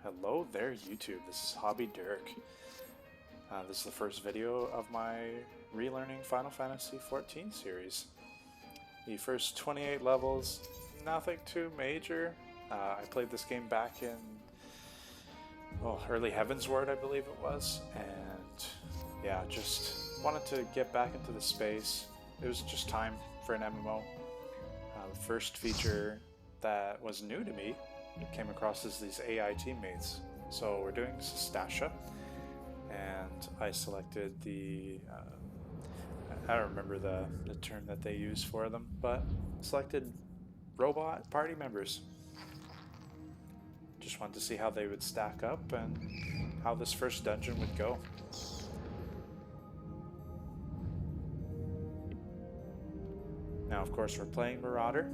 Hello there, YouTube. This is Hobby Dirk. This is the first video of my Relearning Final Fantasy XIV series. The first 28 levels, nothing too major. I played this game back in early Heavensward, I believe it was, and yeah, just wanted to get back into the space. It was just time for an MMO. The first feature that was new to me came across as these AI teammates. So we're doing Sastasha, and I selected the I don't remember the term that they use for them, but selected robot party members. Just wanted to see how they would stack up and how this first dungeon would go. Now, of course, we're playing Marauder,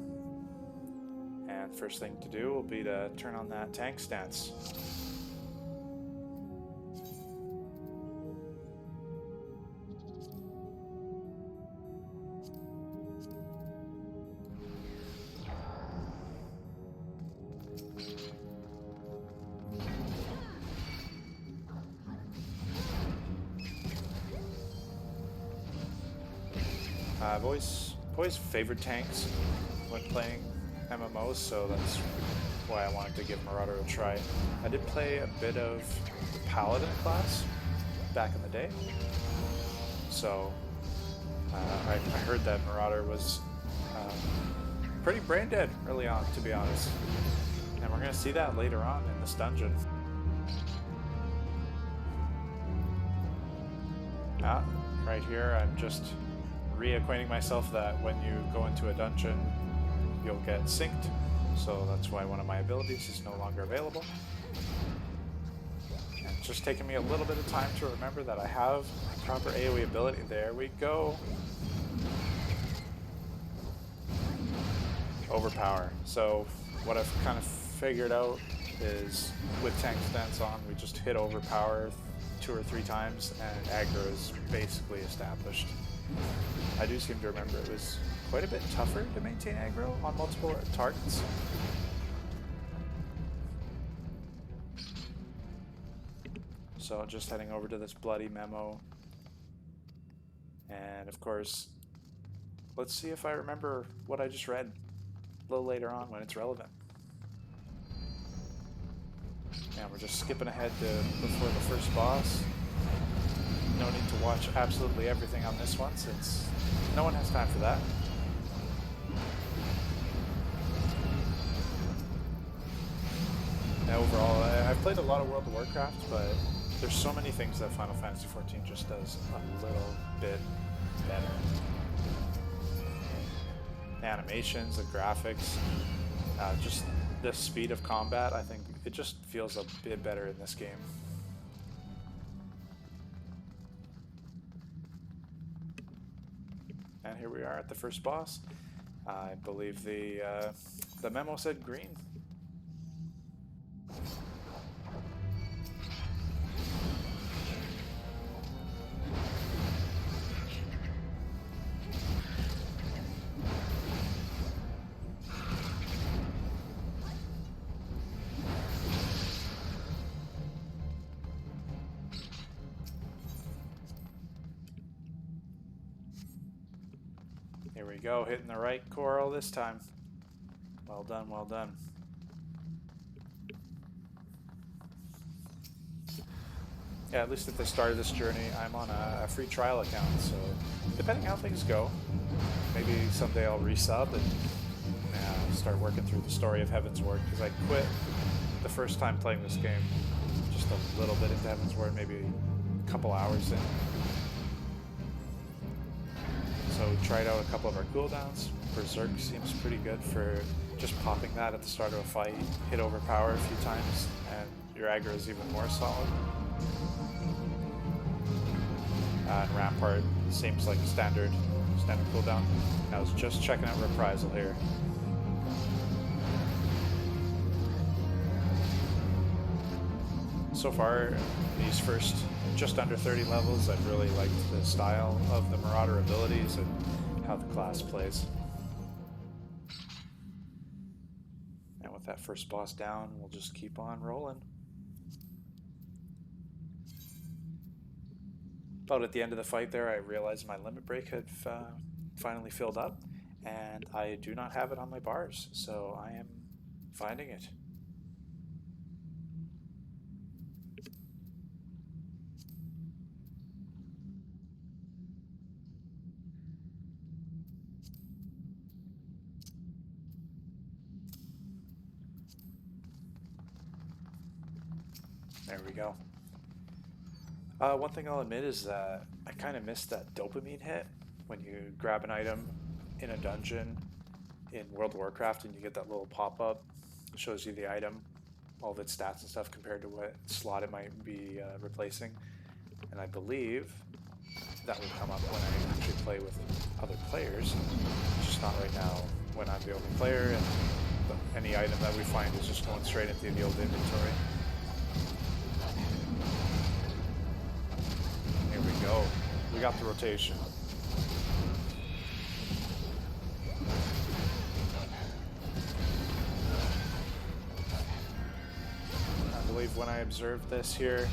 and first thing to do will be to turn on that tank stance. I've always favored tanks when playing MMOs, so that's why I wanted to give Marauder a try. I did play a bit of the Paladin class back in the day, so I heard that Marauder was pretty brain dead early on, to be honest, and we're going to see that later on in this dungeon. Right here I'm just reacquainting myself that when you go into a dungeon you'll get synced, so that's why one of my abilities is no longer available. And it's just taking me a little bit of time to remember that I have a proper AoE ability. There we go. Overpower. So what I've kind of figured out is with tank stance on, we just hit overpower 2 or 3 times and aggro is basically established. I do seem to remember it was quite a bit tougher to maintain aggro on multiple targets. So just heading over to this bloody memo, and of course let's see if I remember what I just read a little later on when it's relevant. And we're just skipping ahead to before the first boss. No need to watch absolutely everything on this one, since no one has time for that. Now overall, I've played a lot of World of Warcraft, but there's so many things that Final Fantasy XIV just does a little bit better. The animations, the graphics, just the speed of combat, I think it just feels a bit better in this game. And here we are at the first boss. I believe the memo said green. Here we go, hitting the right coral this time. Well done, well done. Yeah, at least at the start of this journey, I'm on a free trial account, so depending how things go, maybe someday I'll resub and start working through the story of Heavensward, because I quit the first time playing this game just a little bit into Heavensward, maybe a couple hours in. So we tried out a couple of our cooldowns. Berserk seems pretty good for just popping that at the start of a fight, hit overpower a few times, and your aggro is even more solid. And Rampart seems like standard cooldown. And I was just checking out Reprisal here. So far, these first just under 30 levels, I've really liked the style of the Marauder abilities and how the class plays. And with that first boss down, we'll just keep on rolling. About at the end of the fight there, I realized my limit break had finally filled up, and I do not have it on my bars, so I am finding it. There we go. One thing I'll admit is that I kind of missed that dopamine hit when you grab an item in a dungeon in World of Warcraft and you get that little pop-up. It shows you the item, all of its stats and stuff compared to what slot it might be replacing. And I believe that will come up when I actually play with other players. It's just not right now when I'm the only player and any item that we find is just going straight into the old inventory. Here we go. We got the rotation. I believe when I observed this here,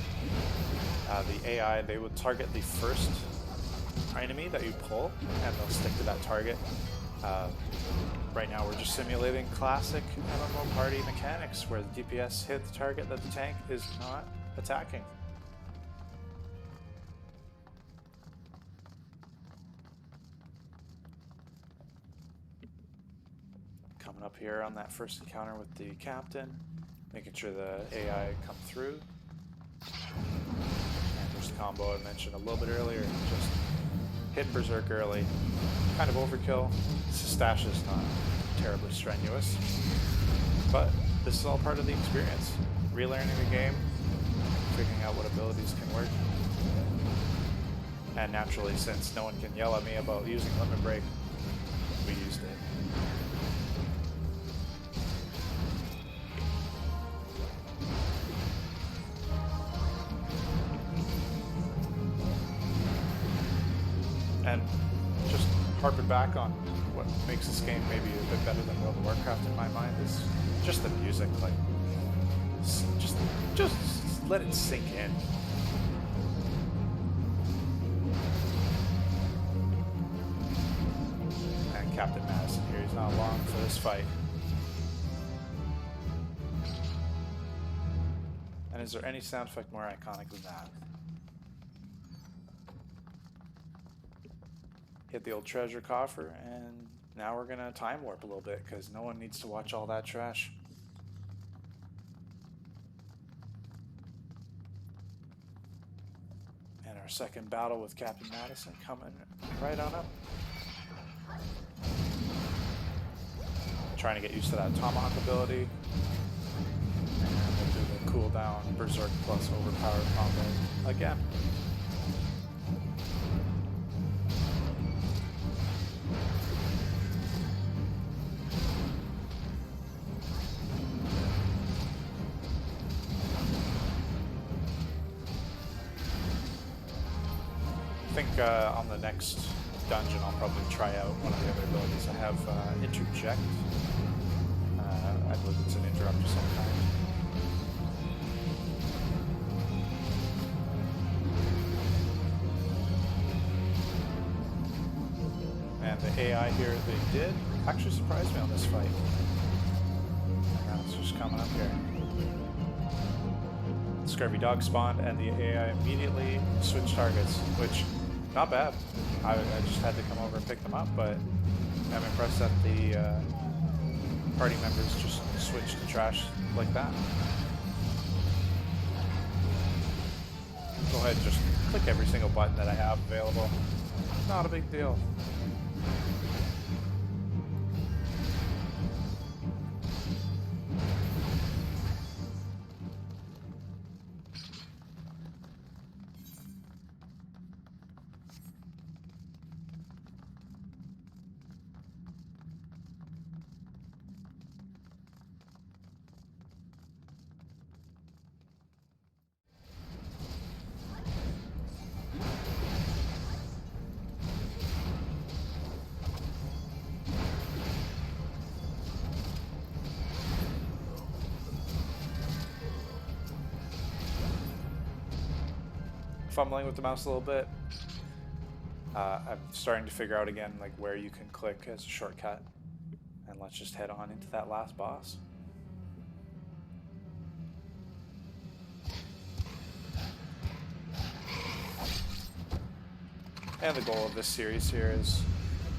the AI, they would target the first enemy that you pull, and they'll stick to that target. Right now we're just simulating classic MMO party mechanics, where the DPS hit the target that the tank is not attacking. Coming up here on that first encounter with the captain, making sure the AI come through. And there's the combo I mentioned a little bit earlier, just hit Berserk early. Kind of overkill. Sastasha is not terribly strenuous, but this is all part of the experience. Relearning the game, figuring out what abilities can work. And naturally, since no one can yell at me about using Limit Break, we used it. And just harping back on what makes this game maybe a bit better than World of Warcraft in my mind is just the music. Like, just let it sink in. And Captain Madison here, he's not long for this fight. And is there any sound effect more iconic than that? Hit the old treasure coffer, and now we're gonna time warp a little bit because no one needs to watch all that trash. And our second battle with Captain Madison coming right on up. Trying to get used to that tomahawk ability. And we'll do the cooldown Berserk plus overpower combo again. I think on the next dungeon I'll probably try out one of the other abilities. I have Interject. I believe it's an interrupt of some kind. And the AI here, they did actually surprise me on this fight. And it's just coming up here. Scurvy dog spawned, and the AI immediately switched targets, which, not bad. I just had to come over and pick them up, but I'm impressed that the party members just switched to trash like that. Go ahead and just click every single button that I have available. Not a big deal. fumbling with the mouse a little bit. I'm starting to figure out again like where you can click as a shortcut. And let's just head on into that last boss. And the goal of this series here is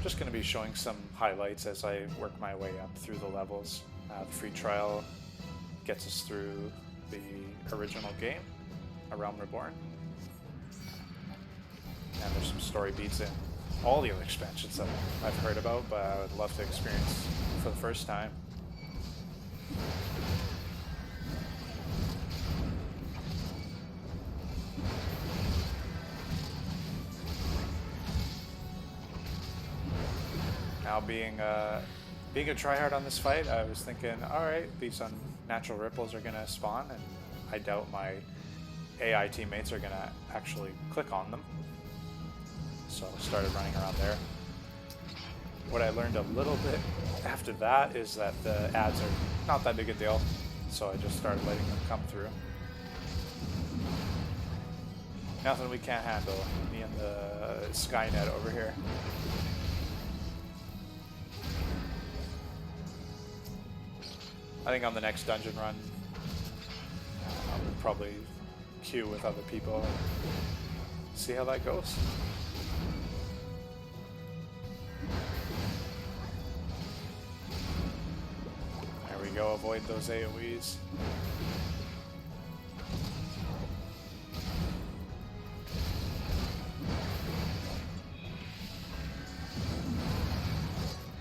just going to be showing some highlights as I work my way up through the levels. The free trial gets us through the original game, A Realm Reborn. And there's some story beats in all the other expansions that I've heard about, but I would love to experience for the first time. Now being a tryhard on this fight, I was thinking, alright, these unnatural ripples are going to spawn, and I doubt my AI teammates are going to actually click on them. So I started running around there. What I learned a little bit after that is that the ads are not that big a deal, so I just started letting them come through. Nothing we can't handle, me and the Skynet over here. I think on the next dungeon run, I'll probably queue with other people and see how that goes. There we go, avoid those AoEs.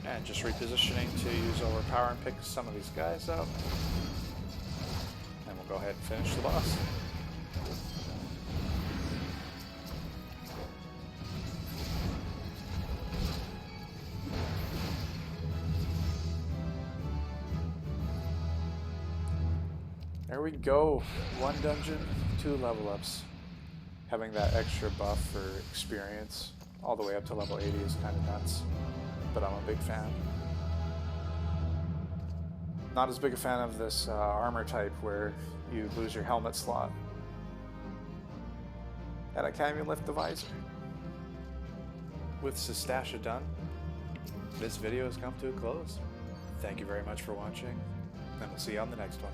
And just repositioning to use overpower and pick some of these guys up. And we'll go ahead and finish the boss. There we go. 1 dungeon, 2 level ups. Having that extra buff for experience all the way up to level 80 is kind of nuts. But I'm a big fan. Not as big a fan of this armor type where you lose your helmet slot. And I can't even lift the visor. With Sastasha done, this video has come to a close. Thank you very much for watching, and we'll see you on the next one.